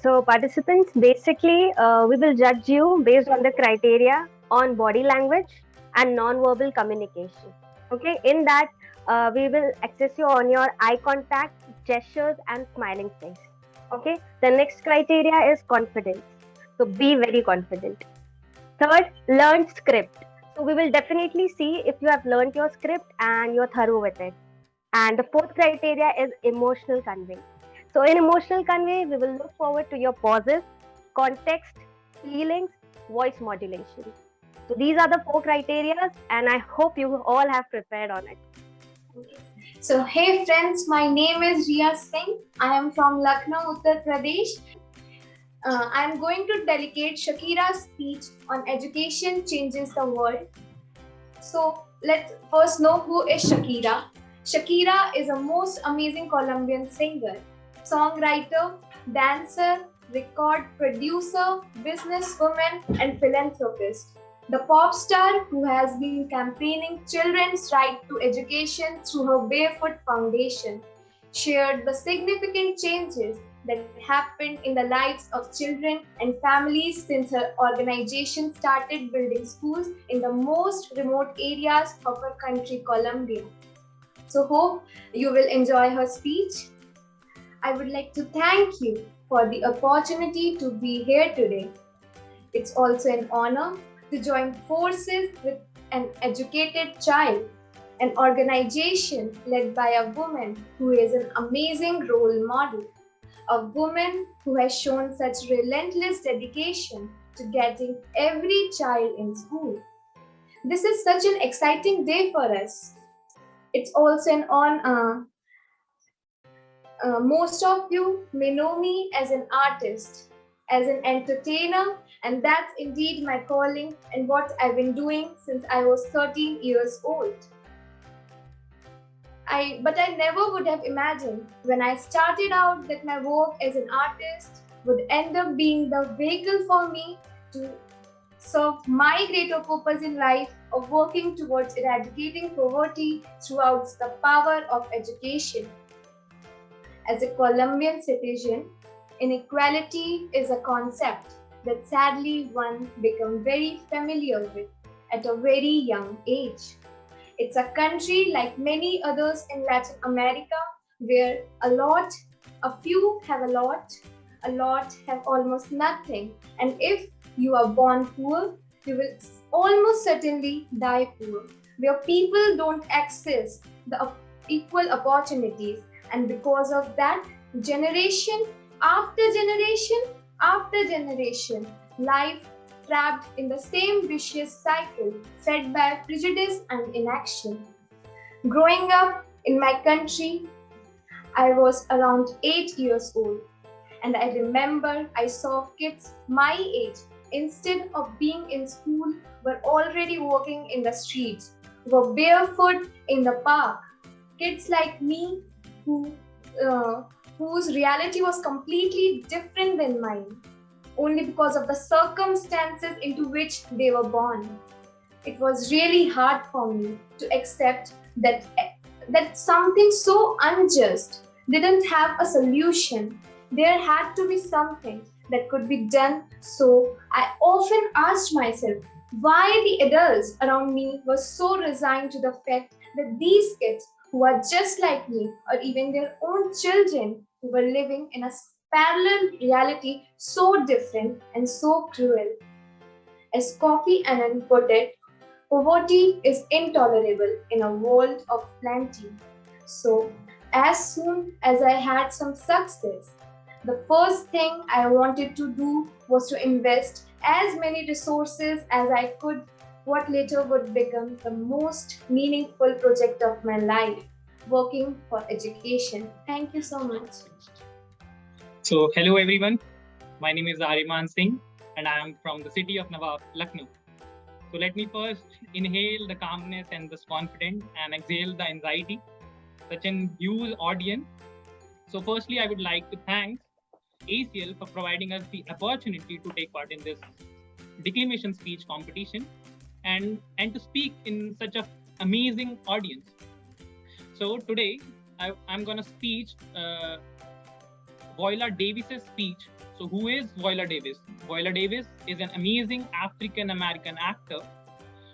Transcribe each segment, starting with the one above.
So, participants, basically, we will judge you based on the criteria on body language and non-verbal communication. Okay, in that, we will assess you on your eye contact, gestures, and smiling face. Okay, the next criteria is confidence. So, be very confident. Third, learn script. So, we will definitely see if you have learned your script and you're thorough with it. And the fourth criteria is emotional convey. So, in emotional convey, we will look forward to your pauses, context, feelings, voice modulation. So, these are the four criteria, and I hope you all have prepared on it. Okay. So, hey friends, my name is Ria Singh. I am from Lucknow, Uttar Pradesh. I am going to delegate Shakira's speech on education changes the world. So, let's first know who is Shakira. Shakira is a most amazing Colombian singer, songwriter, dancer, record producer, businesswoman, and philanthropist. The pop star who has been campaigning children's right to education through her Barefoot Foundation shared the significant changes that happened in the lives of children and families since her organization started building schools in the most remote areas of her country, Colombia. So, hope you will enjoy her speech. I would like to thank you for the opportunity to be here today. It's also an honor to join forces with an educated child, an organization led by a woman who is an amazing role model, a woman who has shown such relentless dedication to getting every child in school. This is such an exciting day for us. It's also an honor. Most of you may know me as an artist, as an entertainer, and that's indeed my calling and what I've been doing since I was 13 years old. But I never would have imagined when I started out that my work as an artist would end up being the vehicle for me to serve my greater purpose in life of working towards eradicating poverty throughout the power of education. As a Colombian citizen, inequality is a concept that sadly one became very familiar with at a very young age. It's a country like many others in Latin America where a few have a lot have almost nothing. And if you are born poor, you will almost certainly die poor, where people don't access the equal opportunities. And because of that, generation after generation after generation, life trapped in the same vicious cycle fed by prejudice and inaction. Growing up in my country, I was around 8 years old, and I remember I saw kids my age, instead of being in school, were already walking in the streets, were barefoot in the park. Kids like me whose reality was completely different than mine, only because of the circumstances into which they were born. It was really hard for me to accept that something so unjust didn't have a solution. There had to be something that could be done. So I often asked myself why the adults around me were so resigned to the fact that these kids who are just like me, or even their own children who were living in a parallel reality so different and so cruel. As Kofi Annan put it, poverty is intolerable in a world of plenty. So, as soon as I had some success, the first thing I wanted to do was to invest as many resources as I could, what later would become the most meaningful project of my life, working for education. Thank you so much. So, hello everyone. My name is Ariman Singh and I am from the city of Nawab, Lucknow. So, let me first inhale the calmness and the confidence and exhale the anxiety. Such an huge audience. So, firstly, I would like to thank ACL for providing us the opportunity to take part in this declamation speech competition and to speak in such an amazing audience. So today I'm going to speech Viola Davis's speech So who is Viola Davis? Viola Davis is an amazing African American actor,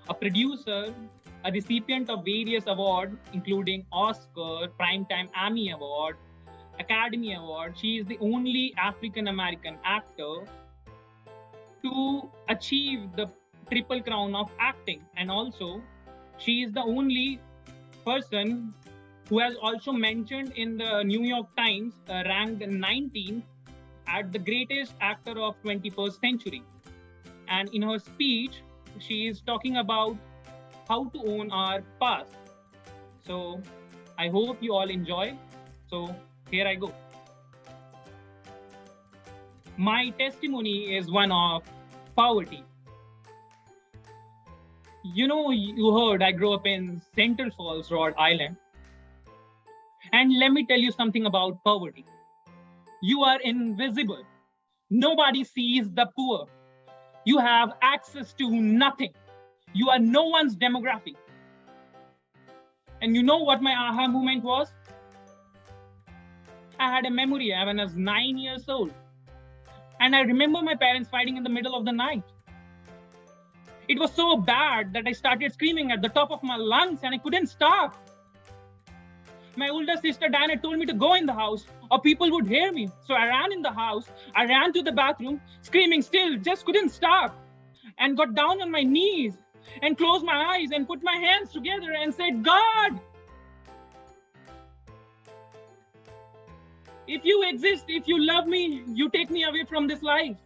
a producer, a recipient of various awards, including Oscar, Primetime Emmy Award, Academy Award. She is the only African American actor to achieve the triple crown of acting, and also she is the only person who has also mentioned in the New York Times, ranked 19th at the greatest actor of 21st century. And in her speech, she is talking about how to own our past. So I hope you all enjoy. So here I go. My testimony is one of poverty. You heard I grew up in Central Falls, Rhode Island. And let me tell you something about poverty. You are invisible. Nobody sees the poor. You have access to nothing. You are no one's demographic. And you know what my aha moment was? I had a memory when I was 9 years old. And I remember my parents fighting in the middle of the night. It was so bad that I started screaming at the top of my lungs and I couldn't stop. My older sister Diana told me to go in the house or people would hear me. So I ran in the house, I ran to the bathroom, screaming still, just couldn't stop, and got down on my knees and closed my eyes and put my hands together and said, God, if you exist, if you love me, you take me away from this life.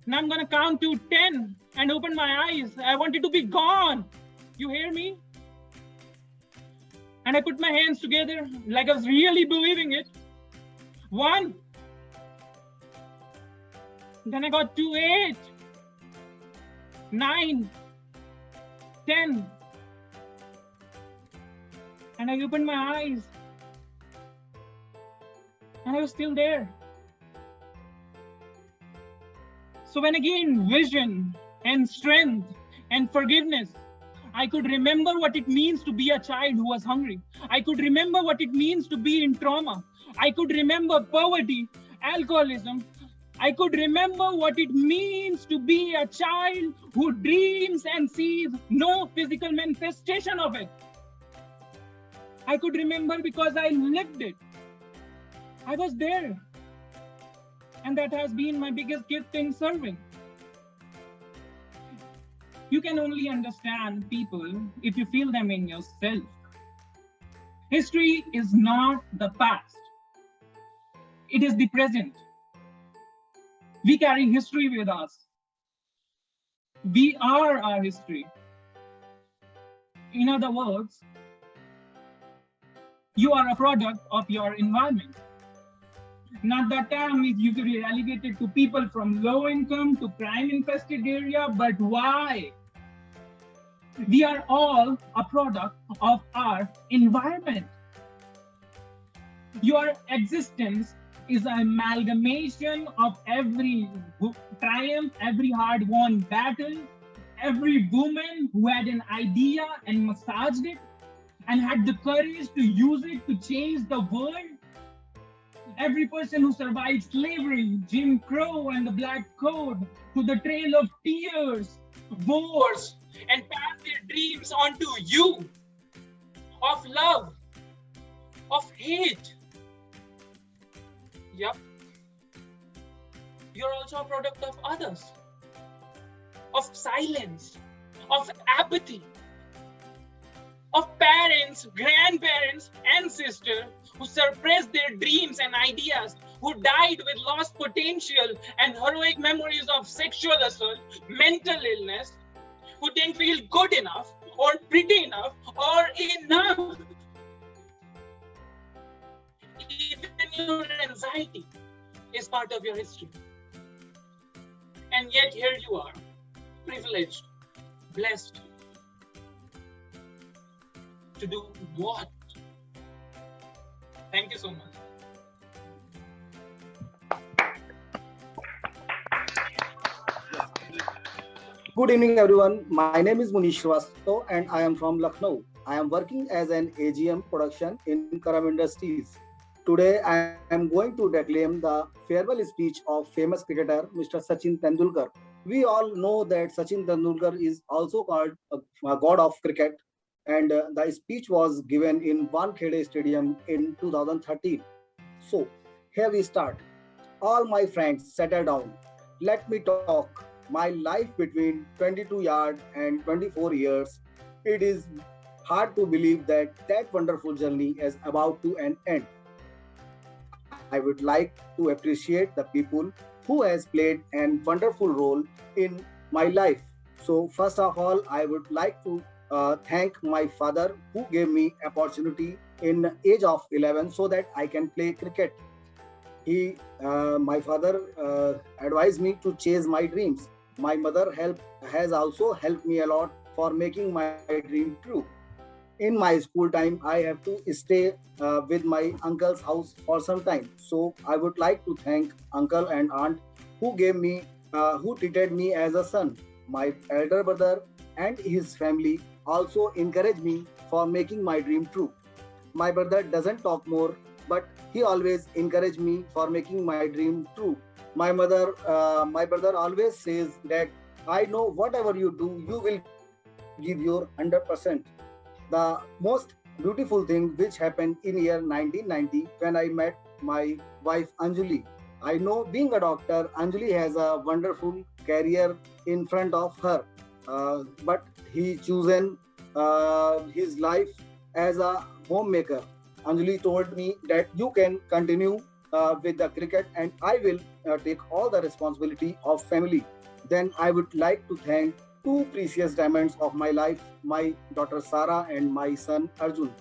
And I'm gonna count to 10 and open my eyes. I want it to be gone. You hear me? And I put my hands together like I was really believing it. 1. Then I got to 8, 9, 10. And I opened my eyes. And I was still there. So when I gained vision and strength and forgiveness, I could remember what it means to be a child who was hungry. I could remember what it means to be in trauma. I could remember poverty, alcoholism. I could remember what it means to be a child who dreams and sees no physical manifestation of it. I could remember because I lived it. I was there. And that has been my biggest gift in serving. You can only understand people if you feel them in yourself. History is not the past. It is the present. We carry history with us. We are our history. In other words, you are a product of your environment. Not that term is usually relegated to people from low income to crime infested area, but why? We are all a product of our environment. Your existence is an amalgamation of every triumph, every hard-won battle, every woman who had an idea and massaged it and had the courage to use it to change the world. Every person who survived slavery, Jim Crow and the Black Code, to the trail of tears, wars, and passed their dreams onto you, of love, of hate. Yep. You're also a product of others, of silence, of apathy, of parents, grandparents, ancestors who suppressed their dreams and ideas, who died with lost potential and heroic memories of sexual assault, mental illness, who didn't feel good enough or pretty enough or enough. Even your anxiety is part of your history. And yet here you are, privileged, blessed, to do what? Thank you so much. Good evening, everyone. My name is Munish Srivastav and I am from Lucknow. I am working as an AGM production in Karam Industries. Today I am going to declaim the farewell speech of famous cricketer Mr. Sachin Tendulkar. We all know that Sachin Tendulkar is also called a god of cricket, and the speech was given in Wankhede Stadium in 2013. So, here we start. All my friends, settle down. Let me talk. My life between 22 yards and 24 years. It is hard to believe that that wonderful journey is about to an end. I would like to appreciate the people who has played an wonderful role in my life. So first of all, I would like to thank my father who gave me opportunity in age of 11 so that I can play cricket. My father advised me to chase my dreams. My mother has also helped me a lot for making my dream true. In my school time, I have to stay with my uncle's house for some time. So I would like to thank uncle and aunt who gave me, who treated me as a son. My elder brother and his family also encouraged me for making my dream true. My brother doesn't talk more, but he always encouraged me for making my dream true. My brother always says that I know whatever you do, you will give your 100%. The most beautiful thing which happened in year 1990 when I met my wife Anjali. I know being a doctor, Anjali has a wonderful career in front of her, but he chosen his life as a homemaker. Anjali told me that you can continue with the cricket and I will take all the responsibility of family. Then I would like to thank two precious diamonds of my life, my daughter Sara and my son Arjun.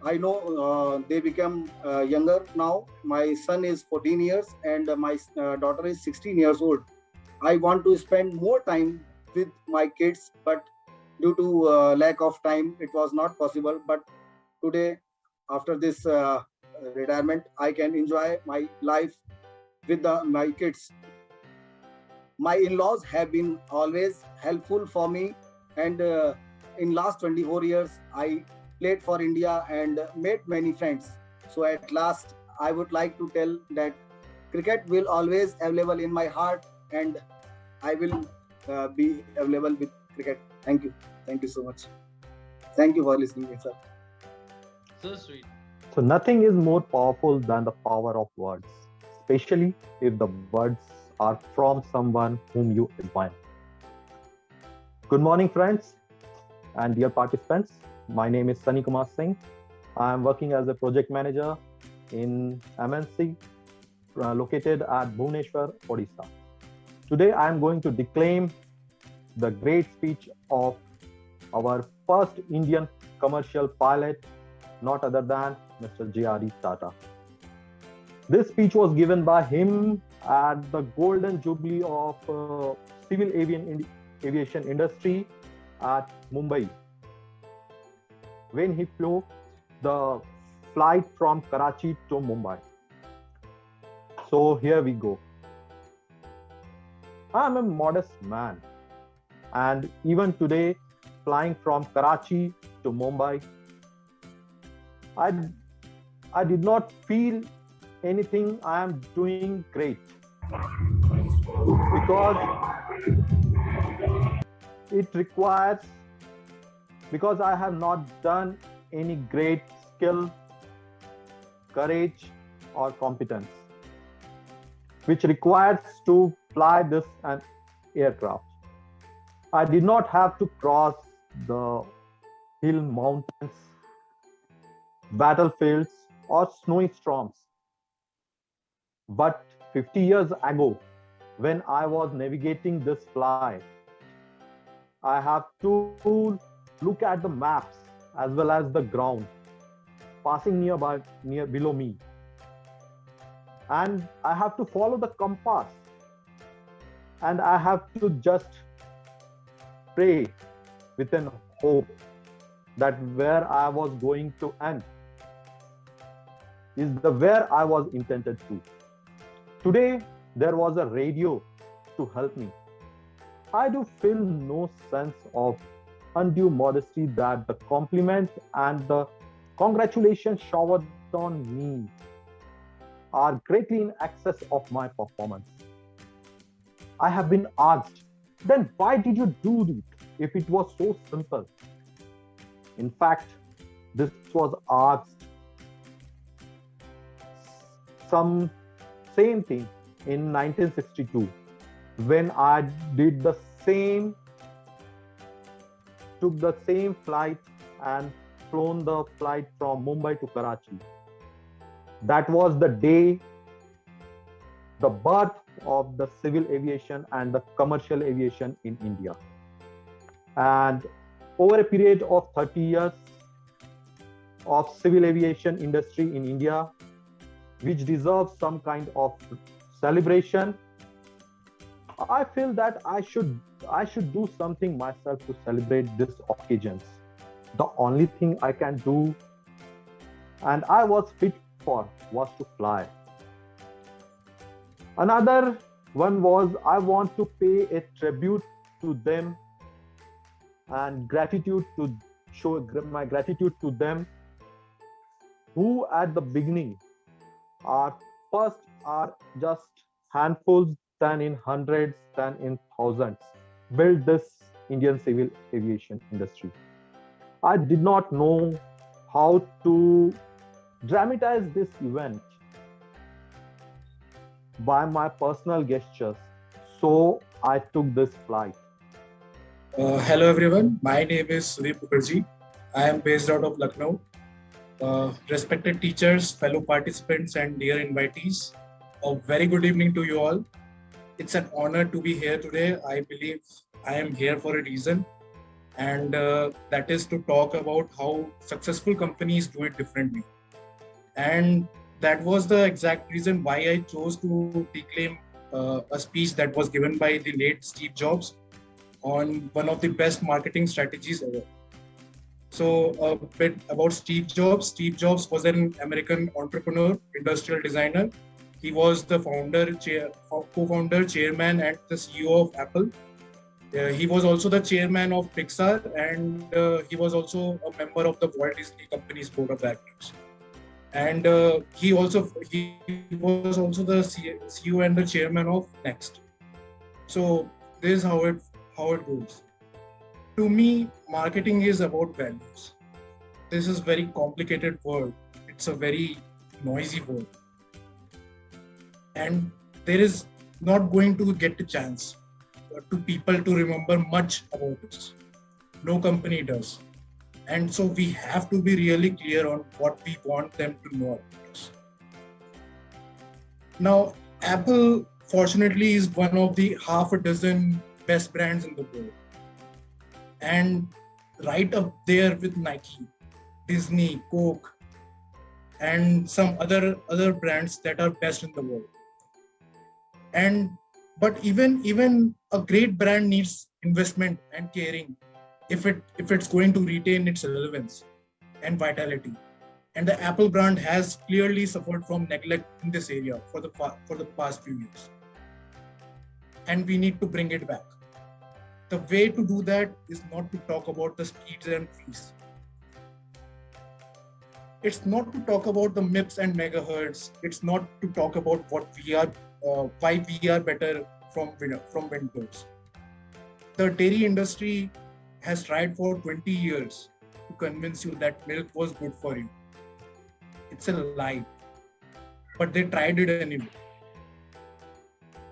I know they become younger now. My son is 14 years and my daughter is 16 years old. I want to spend more time with my kids, but due to lack of time, it was not possible. But today, after this retirement, I can enjoy my life with my kids. My in-laws have been always helpful for me, and in last 24 years, I played for India and made many friends. So at last, I would like to tell that cricket will always available in my heart, and I will be available with cricket. Thank you so much. Thank you for listening, sir. So sweet. So nothing is more powerful than the power of words, especially if the words are from someone whom you admire. Good morning, friends and dear participants. My name is Sunny Kumar Singh. I am working as a project manager in MNC located at Bhubaneswar, Odisha. Today I am going to declaim the great speech of our first Indian commercial pilot, not other than Mr. J.R.D. Tata. This speech was given by him at the golden jubilee of civil aviation industry at Mumbai, when he flew the flight from Karachi to Mumbai. So here we go. I am a modest man, and even today, flying from Karachi to Mumbai, I did not feel anything I am doing great, because it requires, because I have not done any great skill, courage or competence which requires to fly this an aircraft. I did not have to cross the hill mountains, battlefields or snowy storms. But 50 years ago, when I was navigating this flight, I have to look at the maps as well as the ground passing near below me, and I have to follow the compass, and I have to just pray with an hope that where I was going to end is the where I was intended to. Today, there was a radio to help me. I do feel no sense of undue modesty that the compliment and the congratulations showered on me are greatly in excess of my performance. I have been asked, then why did you do it if it was so simple? In fact, this was asked some same thing in 1962 when I did the same, took the same flight and flown the flight from Mumbai to Karachi. That was the day, the birth of the civil aviation and the commercial aviation in India. And over a period of 30 years of civil aviation industry in India, which deserves some kind of celebration, I feel that I should do something myself to celebrate these occasions. The only thing I can do and I was fit for was to fly. Another one was I want to pay a tribute to them and gratitude to show my gratitude to them who at the beginning are first are just handfuls, then in hundreds, then in thousands, build this Indian civil aviation industry. I did not know how to dramatize this event by my personal gestures, so I took this flight. Hello everyone, my name is Sudhir Mukherjee. I am based out of Lucknow. Respected teachers, fellow participants and dear invitees, a very good evening to you all. It's an honor to be here today. I believe I am here for a reason, and that is to talk about how successful companies do it differently. And that was the exact reason why I chose to declaim a speech that was given by the late Steve Jobs on one of the best marketing strategies ever. So a bit about Steve Jobs. Steve Jobs was an American entrepreneur, industrial designer. He was the co-founder, chairman, and the CEO of Apple. He was also the chairman of Pixar, and he was also a member of the Walt Disney Company's board of directors. And he was also the CEO and the chairman of Next. So this is how it goes. To me, marketing is about values. This is very complicated word. It's a very noisy word. And there is not going to get a chance to people to remember much about this. No company does. And so we have to be really clear on what we want them to know about us. Now, Apple, fortunately, is one of the half a dozen best brands in the world. And right up there with Nike, Disney, Coke, and some other brands that are best in the world. But even a great brand needs investment and caring if it's going to retain its relevance and vitality. And the Apple brand has clearly suffered from neglect in this area for the past few years. And we need to bring it back. The way to do that is not to talk about the speeds and fees. It's not to talk about the MIPS and megahertz. It's not to talk about why we are better from Windows. The dairy industry has tried for 20 years to convince you that milk was good for you. It's a lie, but they tried it anyway.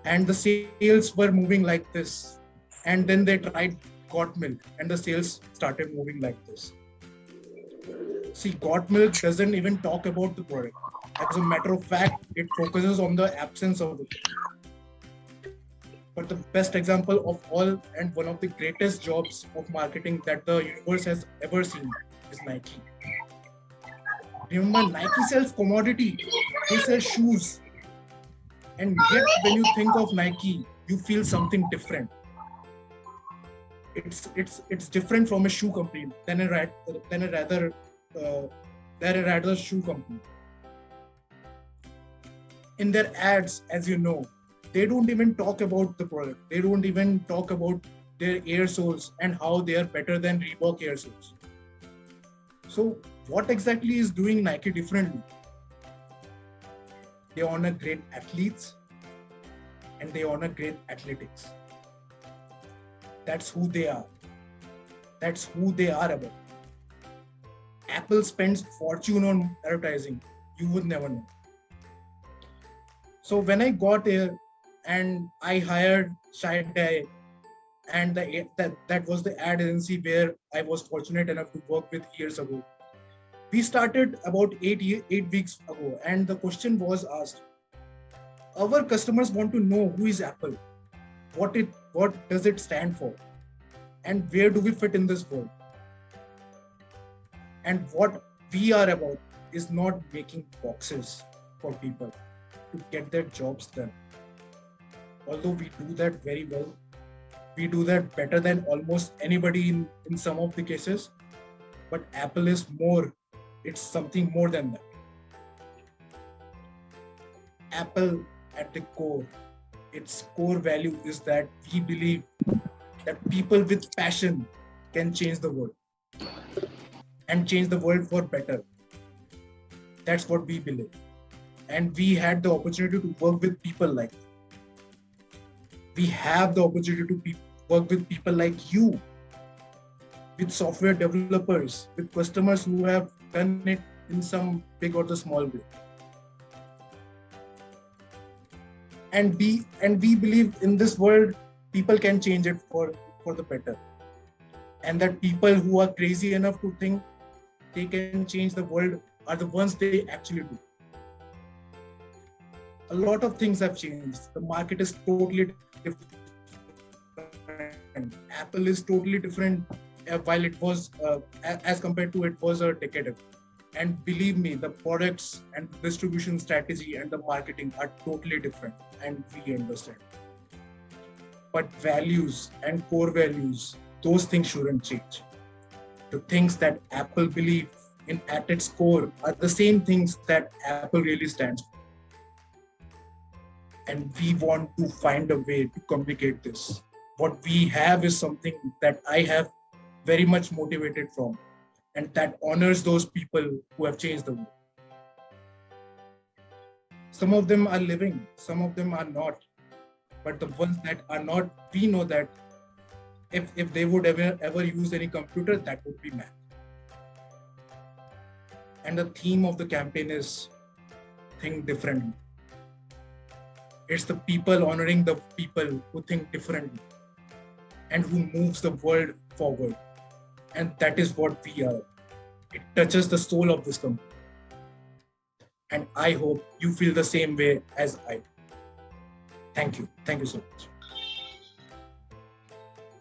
And the sales were moving like this. And then they tried Got Milk and the sales started moving like this. See, Got Milk doesn't even talk about the product. As a matter of fact, it focuses on the absence of the product. But the best example of all and one of the greatest jobs of marketing that the universe has ever seen is Nike. Remember, Nike sells commodity. They sell shoes. And yet, when you think of Nike, you feel something different. It's different from a shoe company than a rather shoe company. In their ads, as you know, they don't even talk about the product. They don't even talk about their air soles and how they are better than Reebok air soles. So what exactly is doing Nike differently? they honor great athletes, and they honor great athletics. That's who they are. That's who they are about. Apple spends fortune on advertising. You would never know. So when I got here and I hired Shai, and that was the ad agency where I was fortunate enough to work with years ago. We started about 8 weeks ago, and the question was asked: our customers want to know who is Apple, what does it stand for, and where do we fit in this world? And what we are about is not making boxes for people to get their jobs done. Although we do that very well, we do that better than almost anybody in some of the cases, but Apple is more, it's something more than that. Apple at the core, its core value is that we believe that people with passion can change the world and change the world for better. That's what we believe. And we had the opportunity to work with people like that. We have the opportunity to work with people like you, with software developers, with customers who have done it in some big or the small way. And we believe in this world, people can change it for the better. And that people who are crazy enough to think they can change the world are the ones they actually do. A lot of things have changed. The market is totally different. Apple is totally different while it was, as compared to it was a decade ago. And believe me, the products and the distribution strategy and the marketing are totally different, and we understand. But values and core values, those things shouldn't change. The things that Apple believe in at its core are the same things that Apple really stands for. And we want to find a way to communicate this. What we have is something that I have very much motivated from, and that honors those people who have changed the world. Some of them are living, some of them are not. But the ones that are not, we know that if they would ever use any computer, that would be math. And the theme of the campaign is think differently. It's the people honoring the people who think differently and who moves the world forward. And that is what we are. It touches the soul of this company. And I hope you feel the same way as I do. Thank you. Thank you so much.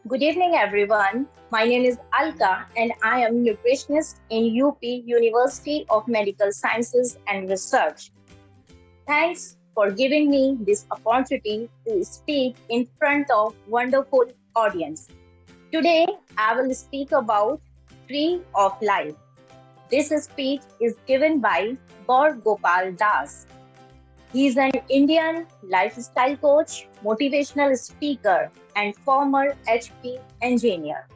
Good evening, everyone. My name is Alka, and I am nutritionist in UP, University of Medical Sciences and Research. Thanks for giving me this opportunity to speak in front of wonderful audience. Today, I will speak about Tree of Life. This speech is given by Gopal Das. He is an Indian lifestyle coach, motivational speaker, and former HP engineer.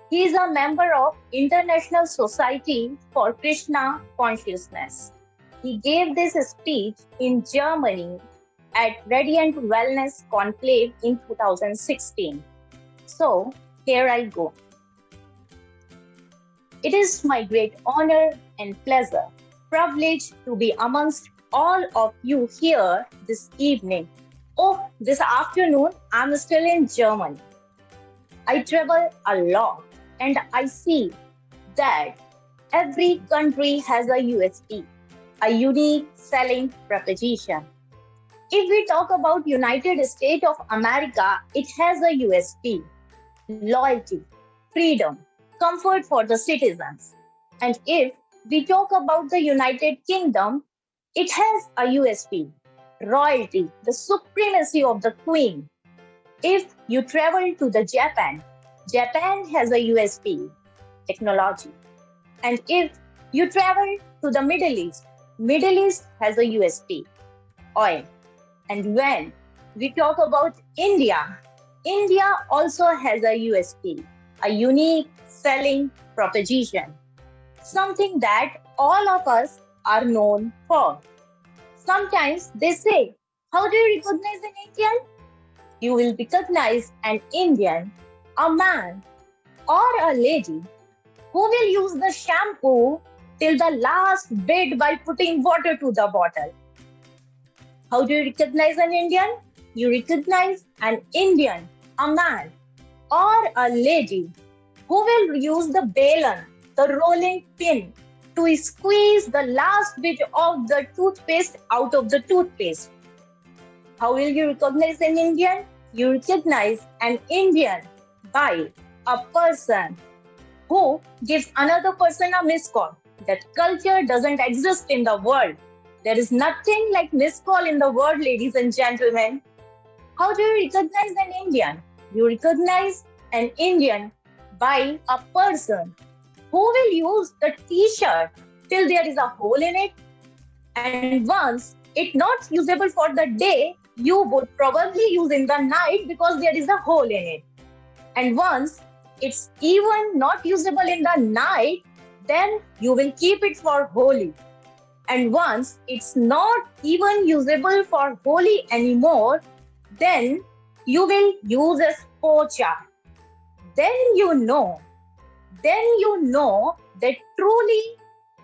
He is a member of International Society for Krishna Consciousness. He gave this speech in Germany at Radiant Wellness Conclave in 2016. So, here I go. It is my great honor and pleasure, privilege to be amongst all of you here this evening. Oh, this afternoon, I'm still in Germany. I travel a lot and I see that every country has a USP, a unique selling proposition. If we talk about United States of America, it has a USP, loyalty, freedom, comfort for the citizens. And if we talk about the United Kingdom, it has a USP, royalty, the supremacy of the queen. If you travel to the Japan, Japan has a USP, technology. And if you travel to the Middle East has a USP, oil. And when we talk about India, India also has a USP, a unique selling proposition, something that all of us are known for. Sometimes they say, how do you recognize an Indian? You will recognize an Indian, a man or a lady who will use the shampoo till the last bit by putting water to the bottle. How do you recognize an Indian? You recognize an Indian, a man or a lady who will use the balun, the rolling pin, to squeeze the last bit of the toothpaste out of the toothpaste. How will you recognize an Indian? You recognize an Indian by a person who gives another person a missed call. That culture doesn't exist in the world. There is nothing like missed call in the world, ladies and gentlemen. How do you recognize an Indian? You recognize an Indian by a person who will use the t-shirt till there is a hole in it, and once it's not usable for the day, you would probably use in the night because there is a hole in it. And once it's even not usable in the night, then you will keep it for Holi. And once it's not even usable for Holi anymore, then you will use as pocha. Then you know that truly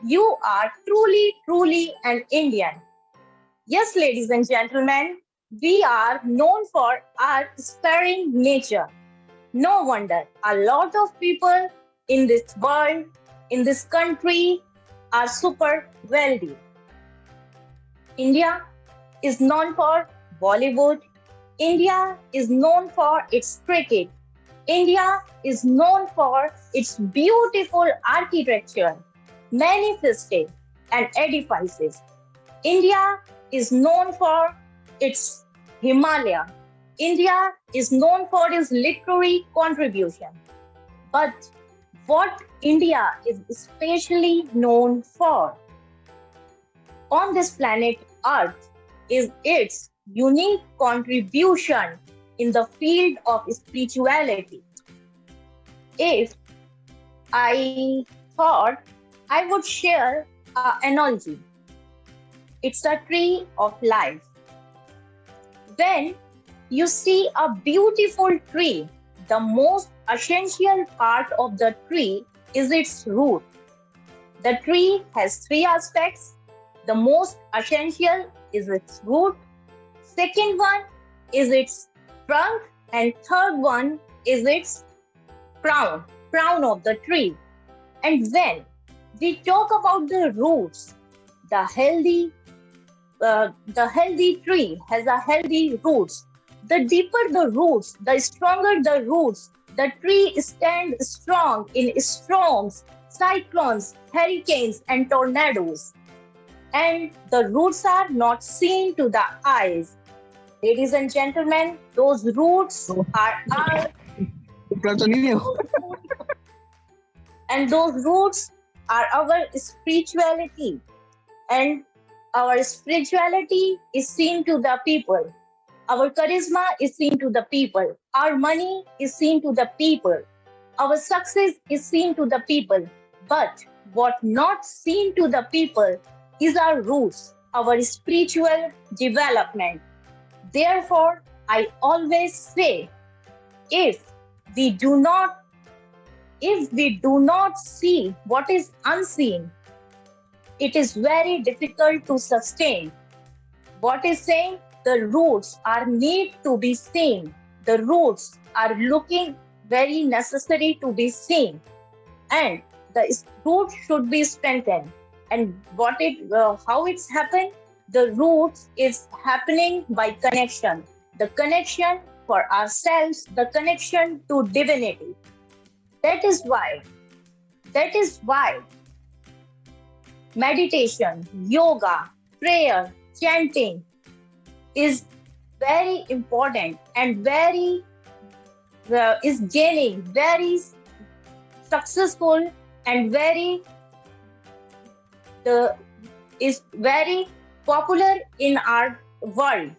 you are truly an Indian. Yes, ladies and gentlemen, we are known for our sparing nature. No wonder a lot of people in this world, in this country, are super wealthy. India is known for Bollywood. India is known for its cricket. India is known for its beautiful architecture, manifested and edifices. India is known for its Himalaya. India is known for its literary contribution. But what India is especially known for on this planet Earth is its unique contribution in the field of spirituality. If I thought I would share an analogy, it's a tree of life. When you see a beautiful tree, the most essential part of the tree is its root. The tree has three aspects. The most essential is its root. Second one is its trunk, and third one is its crown of the tree. And when we talk about the roots, the healthy tree has a healthy roots. The deeper the roots, the stronger the roots. The tree stands strong in storms, cyclones, hurricanes, and tornadoes. And the roots are not seen to the eyes. Ladies and gentlemen, those roots are our and those roots are our spirituality. And our spirituality is seen to the people. Our charisma is seen to the people. Our money is seen to the people. Our success is seen to the people. But what not seen to the people is our roots, our spiritual development. Therefore, I always say, if we do not see what is unseen, it is very difficult to sustain. What is saying? The roots are need to be seen. The roots are looking very necessary to be seen. And the roots should be strengthened. And how it's happened? The roots is happening by connection. The connection for ourselves, the connection to divinity. That is why meditation, yoga, prayer, chanting is very important and is gaining very successful and is very popular in our world,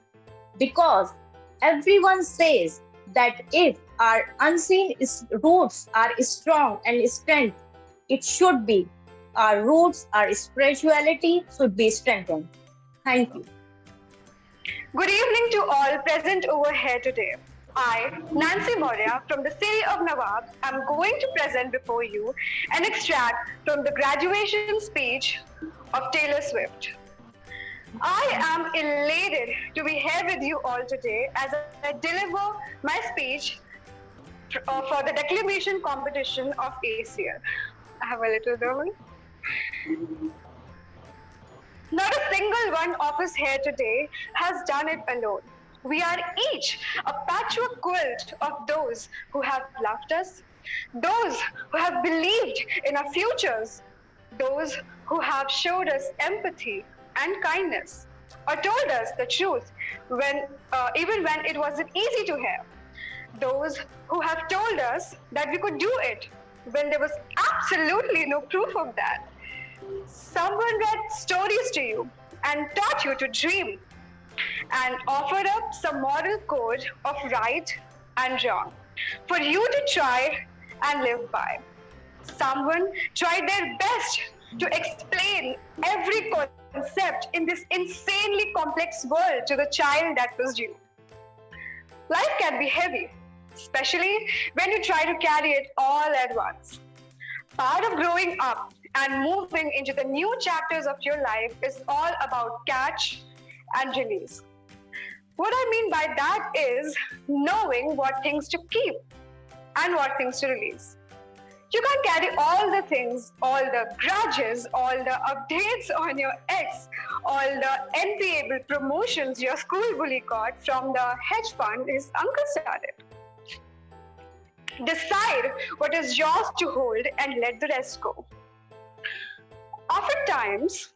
because everyone says that if our unseen roots are strong and strength, it should be our roots, our spirituality should be strengthened. Thank you. Good evening to all present over here today. I, Nancy Moria from the city of Nawab, am going to present before you an extract from the graduation speech of Taylor Swift. I am elated to be here with you all today as I deliver my speech for the Declamation competition of ACL. I have a little nervous. Not a single one of us here today has done it alone. We are each a patchwork quilt of those who have loved us, those who have believed in our futures, those who have showed us empathy and kindness, or told us the truth even when it wasn't easy to hear, those who have told us that we could do it when there was absolutely no proof of that. Someone read stories to you and taught you to dream and offered up some moral code of right and wrong for you to try and live by. Someone tried their best to explain every concept in this insanely complex world to the child that was you. Life can be heavy, especially when you try to carry it all at once. Part of growing up and moving into the new chapters of your life is all about catch and release. What I mean by that is knowing what things to keep and what things to release. You can't carry all the things, all the grudges, all the updates on your ex, all the enviable promotions your school bully got from the hedge fund his uncle started. Decide what is yours to hold and let the rest go. Oftentimes,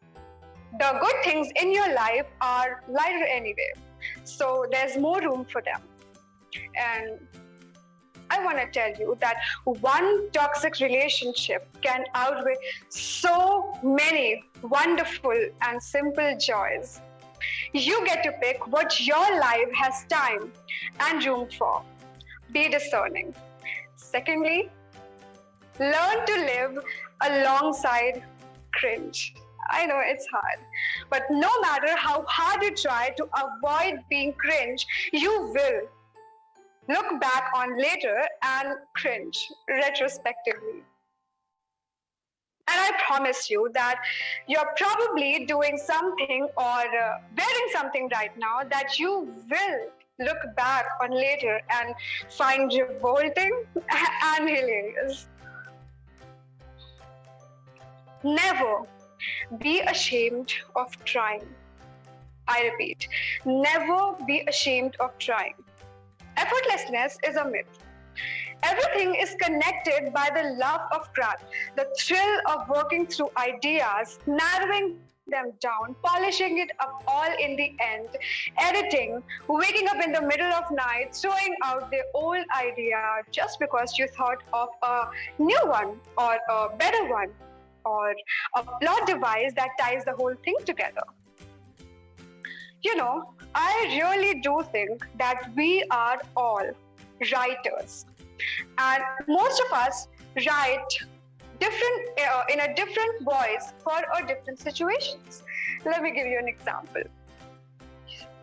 the good things in your life are lighter anyway, so there's more room for them. And I want to tell you that one toxic relationship can outweigh so many wonderful and simple joys. You get to pick what your life has time and room for. Be discerning. Secondly, learn to live alongside cringe. I know it's hard, but no matter how hard you try to avoid being cringe, you will look back on later and cringe retrospectively. And I promise you that you're probably doing something or wearing something right now that you will look back on later and find revolting and hilarious. Never be ashamed of trying. I repeat, never be ashamed of trying. Effortlessness is a myth. Everything is connected by the love of craft, the thrill of working through ideas, narrowing them down, polishing it up all in the end, editing, waking up in the middle of night, throwing out the old idea just because you thought of a new one or a better one or a plot device that ties the whole thing together. You know, I really do think that we are all writers, and most of us write in a different voice for our different situations. Let me give you an example.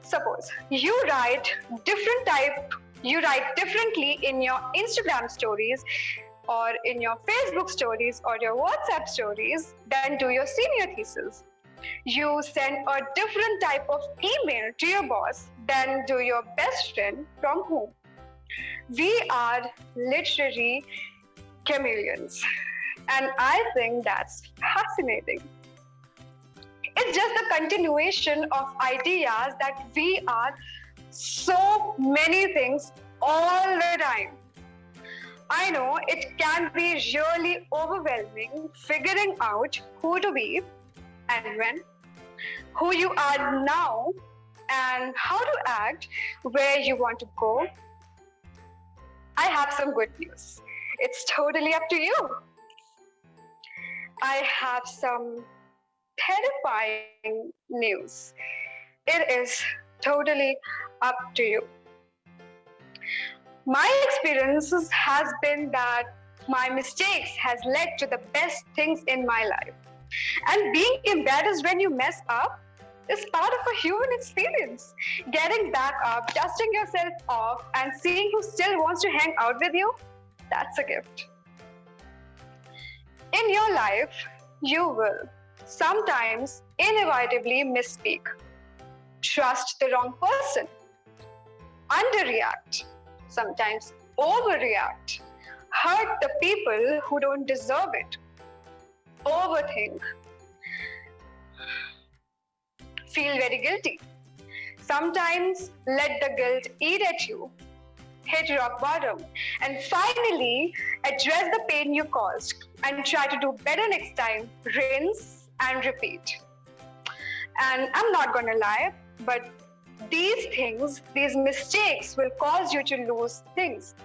Suppose you write differently in your Instagram stories or in your Facebook stories or your WhatsApp stories than do your senior thesis. You send a different type of email to your boss than do your best friend from home. We are literary chameleons, and I think that's fascinating. It's just the continuation of ideas that we are so many things all the time. I know it can be really overwhelming figuring out who to be and when, who you are now, and how to act, where you want to go. I have some good news. It's totally up to you. I have some terrifying news. It is totally up to you. My experiences has been that my mistakes has led to the best things in my life. And being embarrassed when you mess up, is part of a human experience. Getting back up, dusting yourself off, and seeing who still wants to hang out with you, that's a gift. In your life, you will sometimes inevitably misspeak, trust the wrong person, underreact, sometimes overreact, hurt the people who don't deserve it, overthink, feel very guilty, sometimes let the guilt eat at you, hit rock bottom, and finally address the pain you caused and try to do better next time, rinse and repeat. And I'm not gonna lie, but these things, these mistakes will cause you to lose things.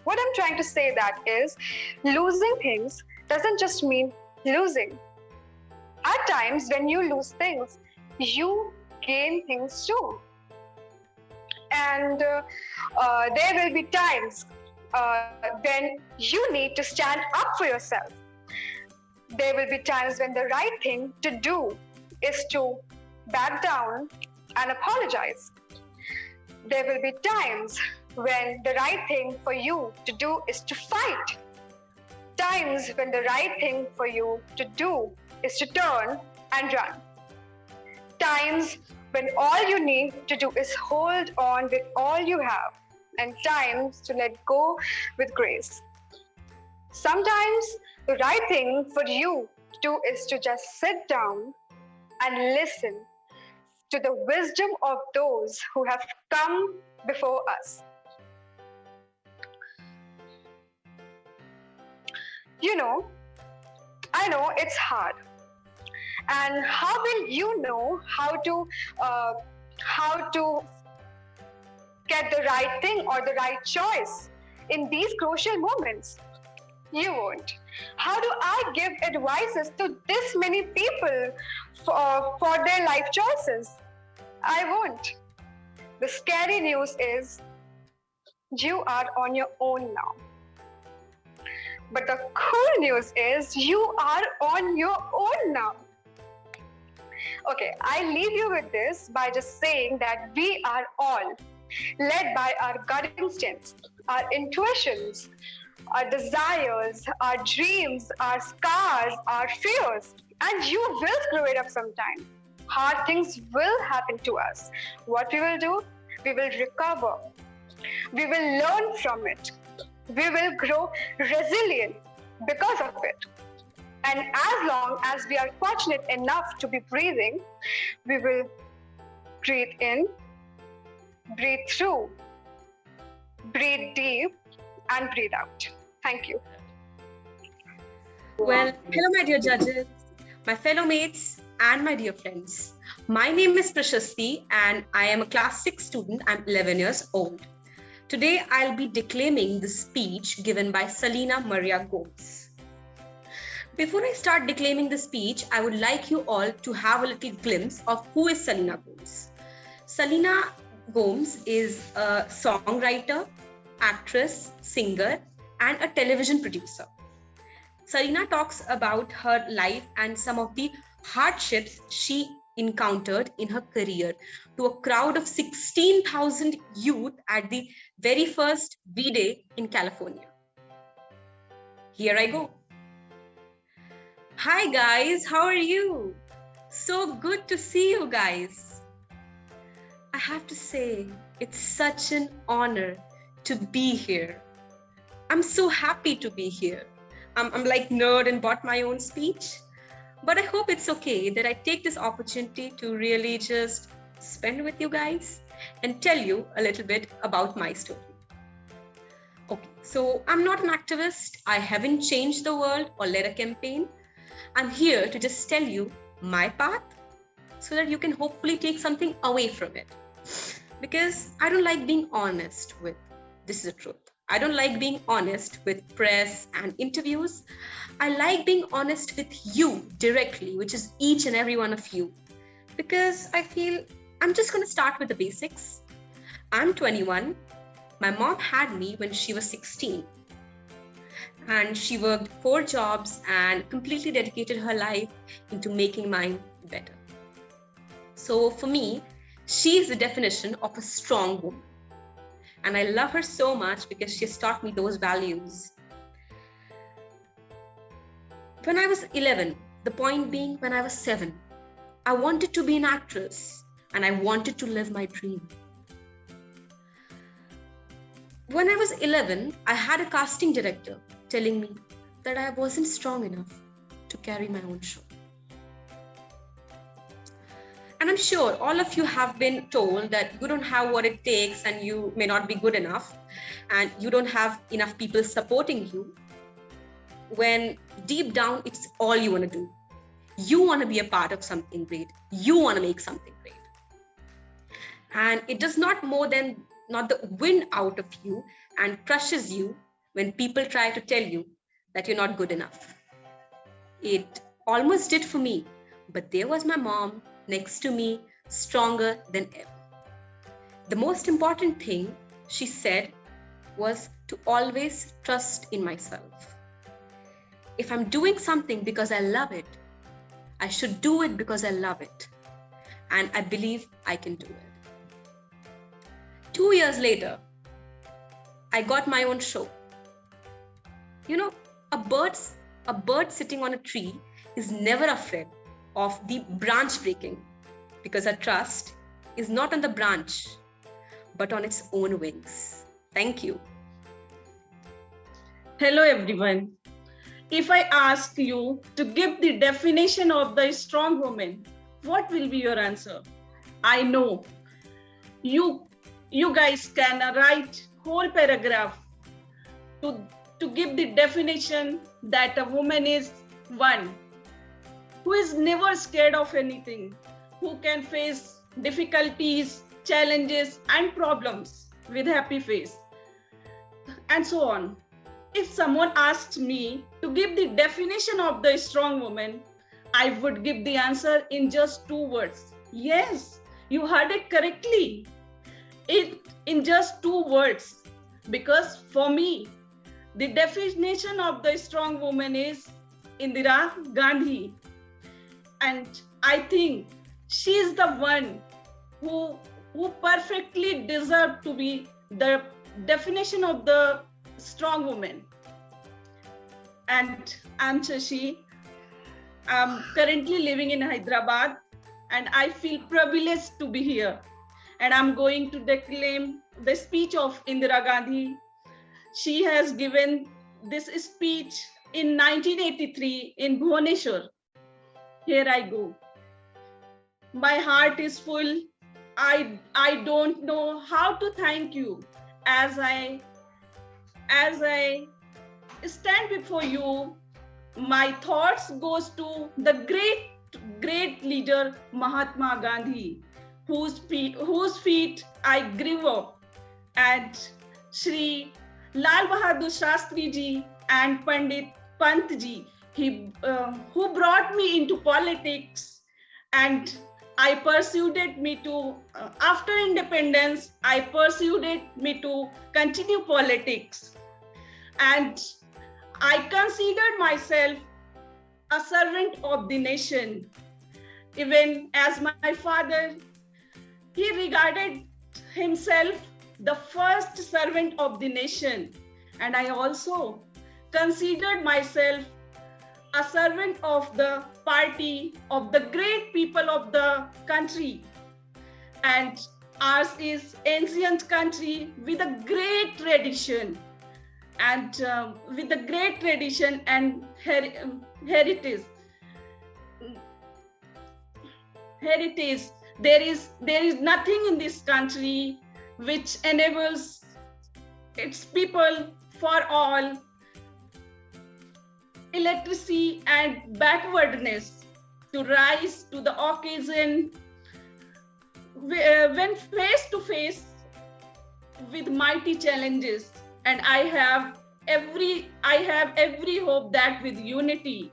What I'm trying to say that is, losing things doesn't just mean losing. At times when you lose things, you gain things too. And there will be times when you need to stand up for yourself. There will be times when the right thing to do is to back down and apologize. There will be times when the right thing for you to do is to fight. Times when the right thing for you to do is to turn and run. Times when all you need to do is hold on with all you have, and times to let go with grace. Sometimes the right thing for you to do is to just sit down and listen to the wisdom of those who have come before us. I know it's hard. And how will you know how to get the right thing or the right choice in these crucial moments? You won't. How do I give advices to this many people for their life choices? I won't. The scary news is you are on your own now. But the cool news is you are on your own now. Okay, I leave you with this by just saying that we are all led by our gut instincts, our intuitions, our desires, our dreams, our scars, our fears, and you will screw it up sometime. Hard things will happen to us. What we will do? We will recover. We will learn from it. We will grow resilient because of it. And as long as we are fortunate enough to be breathing, we will breathe in, breathe through, breathe deep, and breathe out. Thank you. Well, hello, my dear judges, my fellow mates, and my dear friends. My name is Prashasti, and I am a class 6 student. I'm 11 years old. Today, I'll be declaiming the speech given by Selena Maria Gomez. Before I start declaiming the speech, I would like you all to have a little glimpse of who is Selena Gomez. Selena Gomez is a songwriter, actress, singer, and a television producer. Selena talks about her life and some of the hardships she encountered in her career to a crowd of 16,000 youth at the very first V-Day in California. Here I go. Hi guys, how are you? So good to see you guys. I have to say, it's such an honor to be here. I'm so happy to be here. I'm like nerd and bought my own speech, but I hope it's okay that I take this opportunity to really just spend with you guys and tell you a little bit about my story. Okay, so I'm not an activist. I haven't changed the world or led a campaign. I'm here to just tell you my path so that you can hopefully take something away from it. Because I don't like being honest with, this is the truth. I don't like being honest with press and interviews. I like being honest with you directly, which is each and every one of you. Because I feel I'm just going to start with the basics. I'm 21. My mom had me when she was 16. And she worked 4 jobs and completely dedicated her life into making mine better. So for me, she is the definition of a strong woman. And I love her so much because she has taught me those values. When I was 11, the point being when I was 7, I wanted to be an actress and I wanted to live my dream. When I was 11, I had a casting director telling me that I wasn't strong enough to carry my own show. And I'm sure all of you have been told that you don't have what it takes and you may not be good enough and you don't have enough people supporting you, when deep down it's all you want to do. You want to be a part of something great. You want to make something great. And it does not the wind out of you and crushes you when people try to tell you that you're not good enough. It almost did for me, but there was my mom next to me, stronger than ever. The most important thing she said was to always trust in myself. If I'm doing something because I love it, I should do it because I love it. And I believe I can do it. 2 years later, I got my own show. You know, a bird sitting on a tree is never afraid of the branch breaking because her trust is not on the branch, but on its own wings. Thank you. Hello, everyone. If I ask you to give the definition of the strong woman, what will be your answer? I know you guys can write whole paragraph to give the definition that a woman is one who is never scared of anything, who can face difficulties, challenges, and problems with happy face, and so on. If someone asks me to give the definition of the strong woman, I would give the answer in just 2 words. Yes, you heard it correctly. In just 2 words. Because for me, the definition of the strong woman is Indira Gandhi. And I think she is the one who perfectly deserves to be the definition of the strong woman. And I'm Shashi. I'm currently living in Hyderabad and I feel privileged to be here. And I'm going to declaim the speech of Indira Gandhi. She has given this speech in 1983 in Bhubaneswar. Here I go. My heart is full. I don't know how to thank you as I stand before you. My thoughts goes to the great leader Mahatma Gandhi, whose feet I grew up, and Shri Lal Bahadur Shastri ji and Pandit Pant ji, who brought me into politics, and I pursued me to after independence. I pursued me to continue politics, and I considered myself a servant of the nation. Even as my father, he regarded himself the first servant of the nation. And I also considered myself a servant of the party, of the great people of the country. And ours is ancient country with a great tradition. And with a great tradition and heritage, there is nothing in this country which enables its people for all illiteracy and backwardness to rise to the occasion when face to face with mighty challenges. And I have every hope that with unity.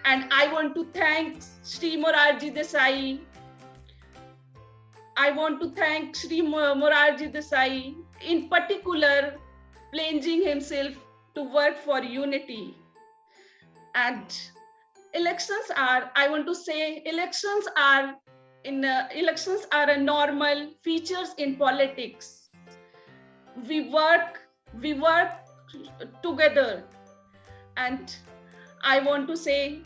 And I want to thank Shri Morarji Desai. I want to thank Shri Morarji Desai, in particular, pledging himself to work for unity. And elections are elections are a normal features in politics. We work together, and I want to say,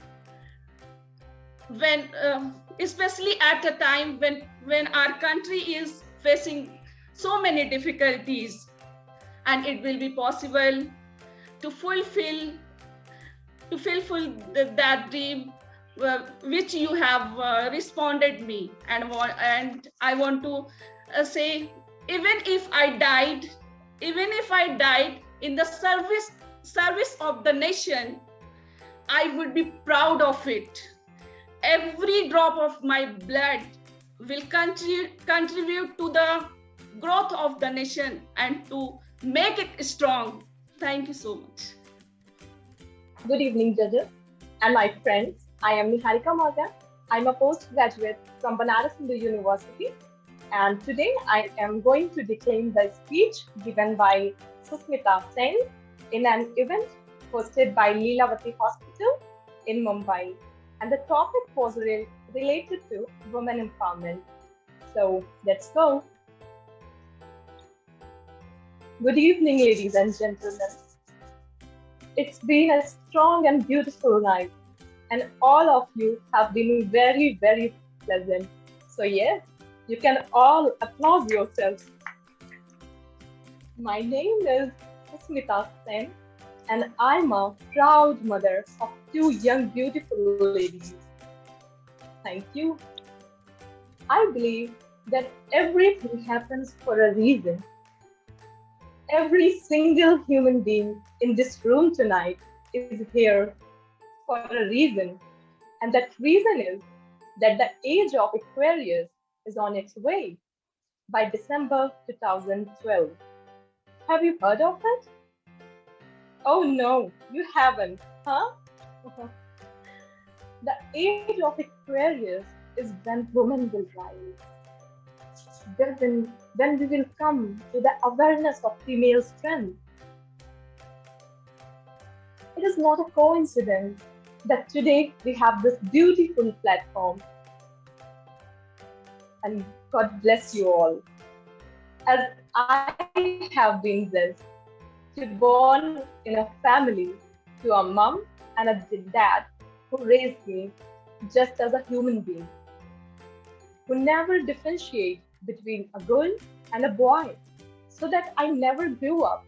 when especially at a time when our country is facing so many difficulties, and it will be possible to fulfill that dream which you have responded me, and I want to say, even if I died in the service of the nation, I would be proud of it. Every drop of my blood will contribute to the growth of the nation and to make it strong. Thank you so much. Good evening, judges and my friends. I am Niharika Morgan. I'm a postgraduate from Banaras Hindu University, and today I am going to declaim the speech given by Sukhita Singh in an event hosted by Leelavati Hospital in Mumbai. And the topic was related to women empowerment. So let's go. Good evening, ladies and gentlemen. It's been a strong and beautiful night, and all of you have been very, very pleasant. So yes, you can all applaud yourselves. My name is Sukhita Singh, and I'm a proud mother of two young, beautiful ladies. Thank you. I believe that everything happens for a reason. Every single human being in this room tonight is here for a reason. And that reason is that the age of Aquarius is on its way by December 2012. Have you heard of it? Oh no, you haven't, huh? The age of Aquarius is when women will rise. Then we will come to the awareness of female strength. It is not a coincidence that today we have this beautiful platform. And God bless you all. As I have been blessed to born in a family, to a mom and a dad who raised me just as a human being, who never differentiate between a girl and a boy, so that I never grew up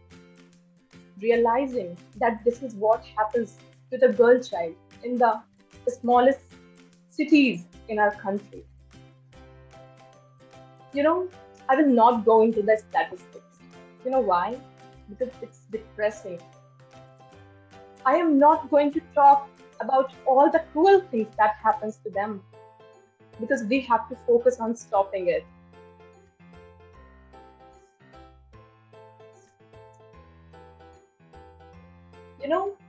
realizing that this is what happens to the girl child in the smallest cities in our country. I will not go into the statistics. You know why? Because it's depressing. I am not going to talk about all the cruel things that happens to them, because we have to focus on stopping it.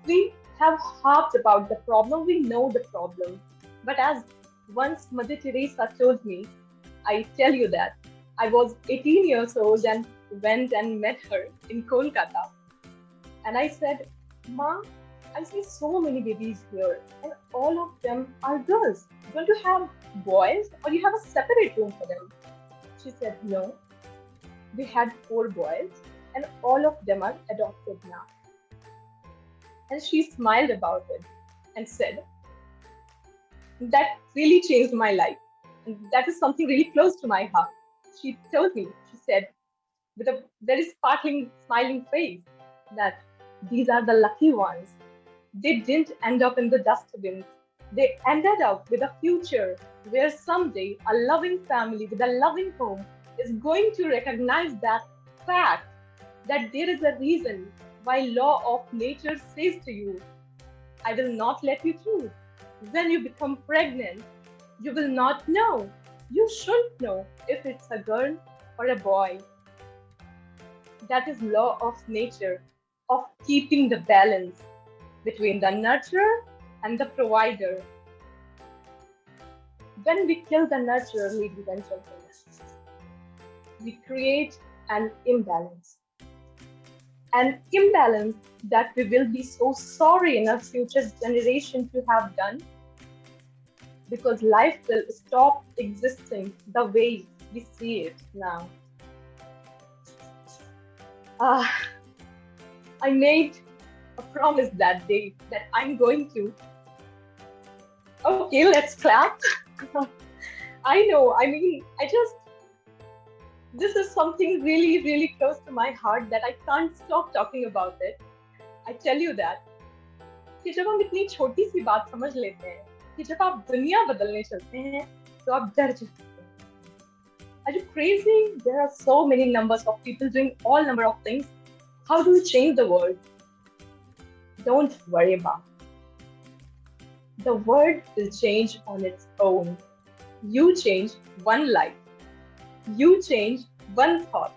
We have harped about the problem, we know the problem. But as once Mother Teresa told me, I tell you that I was 18 years old and went and met her in Kolkata. And I said, Ma, I see so many babies here, and all of them are girls. Don't you have boys, or you have a separate room for them? She said, no. We had 4 boys, and all of them are adopted now. And she smiled about it and said, that really changed my life. And that is something really close to my heart. She told me, she said, with a very sparkling, smiling face, that these are the lucky ones. They didn't end up in the dustbin. They ended up with a future where someday a loving family with a loving home is going to recognize that fact, that there is a reason why law of nature says to you, I will not let you choose. When you become pregnant, you will not know. You should know if it's a girl or a boy. That is law of nature, of keeping the balance between the nurturer and the provider. When we kill the nurturer, ladies and gentlemen, we create an imbalance. An imbalance that we will be so sorry in our future generation to have done, because life will stop existing the way we see it now. Ah, I made a promise that day that I'm going to. Okay, let's clap. I know, I mean, this is something really, really close to my heart that I can't stop talking about it. I tell you that. कि जब हम इतनी छोटी सी बात समझ लेते हैं कि जब आप दुनिया बदलने चलते हैं तो आप डर जाते हैं. Are you crazy? There are so many numbers of people doing all number of things. How do we change the world? Don't worry about it. The world will change on its own. You change one life. You change one thought.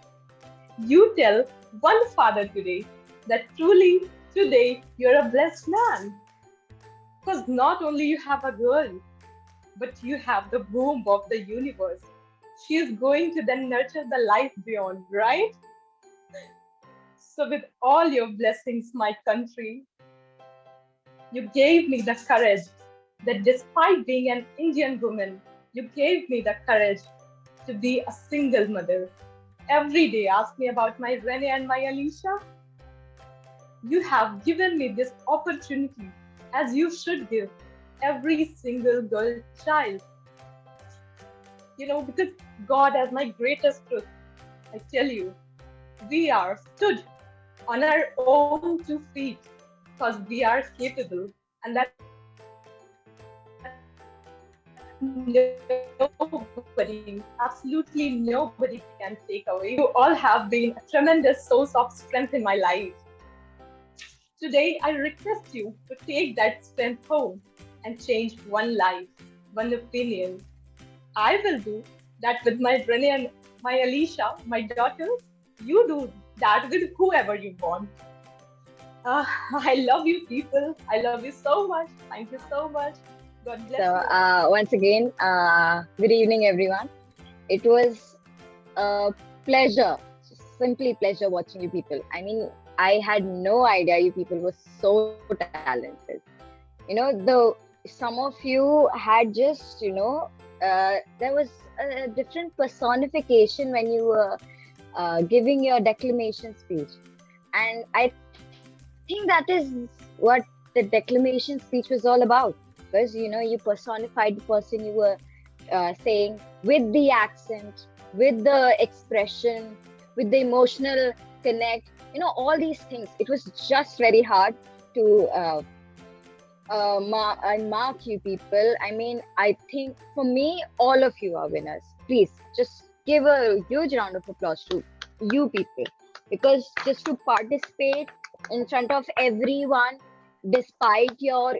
You tell one father today that truly today you're a blessed man. Because not only you have a girl, but you have the womb of the universe. She is going to then nurture the life beyond, right? So with all your blessings, my country, you gave me the courage that despite being an Indian woman, you gave me the courage to be a single mother. Every day ask me about my Rene and my Alicia. You have given me this opportunity as you should give every single girl child. You know, because God as my greatest truth, I tell you, we are stood on our own 2 feet because we are capable, and that nobody, absolutely nobody can take away. You all have been a tremendous source of strength in my life. Today, I request you to take that strength home and change one life, one opinion. I will do that with my Rene and my Alicia, my daughters. You do that with whoever you want. I love you, people. I love you so much. Thank you so much. God bless So, you. once again, good evening, everyone. It was a pleasure, simply pleasure watching you people. I mean, I had no idea you people were so talented. Some of you had just, there was a different personification when you were giving your declamation speech. And I think that is what the declamation speech was all about. Because, you personified the person you were saying with the accent, with the expression, with the emotional connect, all these things. It was just very hard to mark you people. I mean, I think for me, all of you are winners. Please just give a huge round of applause to you people, because just to participate in front of everyone, despite your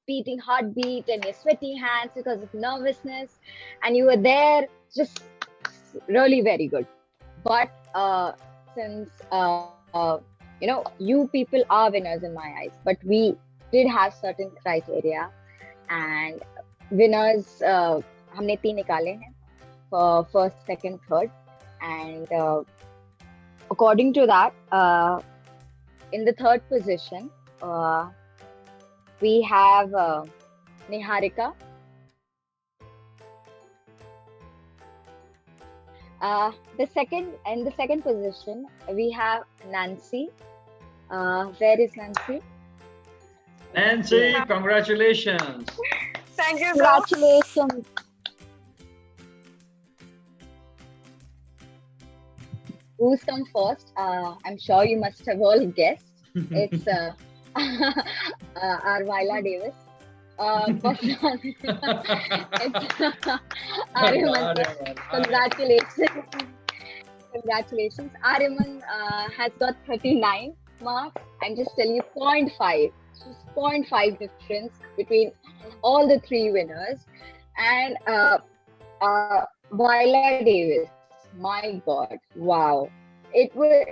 beating heartbeat and your sweaty hands because of nervousness, and you were there, just really very good. But since you people are winners in my eyes, but we did have certain criteria, and winners हमने 3 निकाले हैं for first, second, third, and according to that, in the third position, we have Niharika. In the second position, we have Nancy. Where is Nancy? Nancy, congratulations. Thank you, sir. Congratulations. Who's come first? I'm sure you must have all guessed. It's our Viola Davis. But it's Ariman. Congratulations. Congratulations. Ariman has got 39 marks. I'm just telling you, 0.5. Just 0.5 difference between all the 3 winners. And Viola Davis, my God, wow. It was